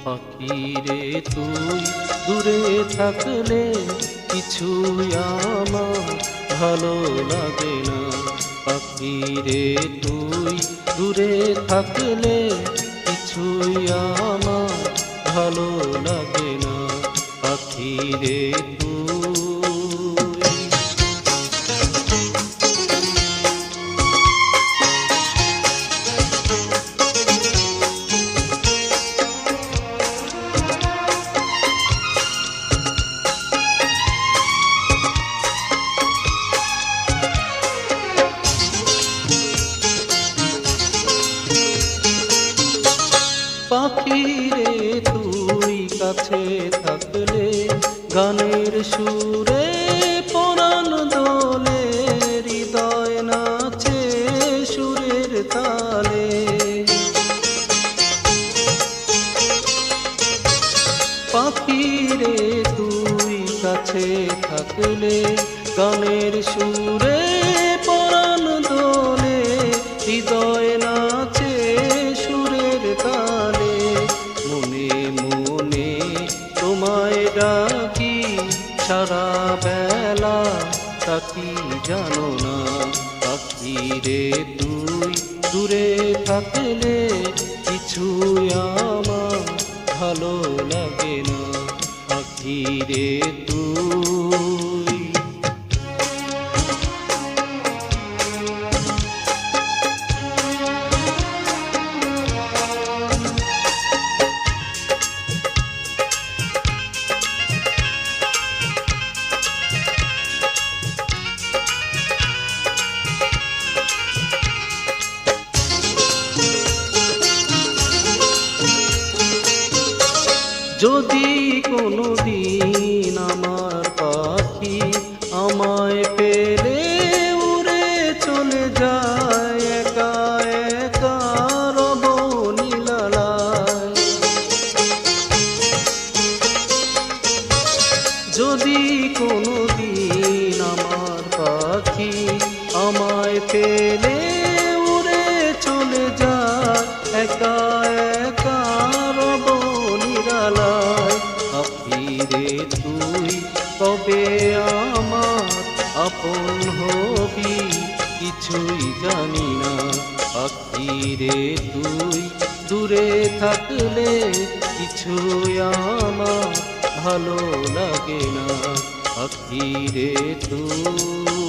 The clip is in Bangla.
পাখিরে তুই দূরে থাকলে কিছুই আমার ভালো লাগে না। পাখিরে তুই দূরে থাকলে কিছুই আমার ভালো লাগে না। পাখিরে তুই পাখিরে তুই কাছে থাকলে গানের সুরে পরাণ দোলে, হৃদয় নাচে সুরের তালে। পাখিরে তুই কাছে থাকলে গানের সুরে পরাণ দোলে, হৃদয় নাচে সুরের তালে। মনে মনে তোমায় ডাকি সারা বেলা, তা কি জানো না? পাখিরে তুই দূরে থাকলে কিছুই আমার ভালো লাগে না। পাখিরে তুই যদি কোনো দিন আমার পাখি আমায় পেলে উড়ে চলে যায়, একা একা রব নীলালায়। যদি কোনো দিন আমার পাখি আমায় পেলে উড়ে চলে যায়, একা একা রব নিরালায়। পাখিরে তুই কবে আমার আপন হবি কিছুই জানি না। পাখিরে তুই দূরে থাকলে কিছুই আমার ভালো লাগে না। পাখিরে তুই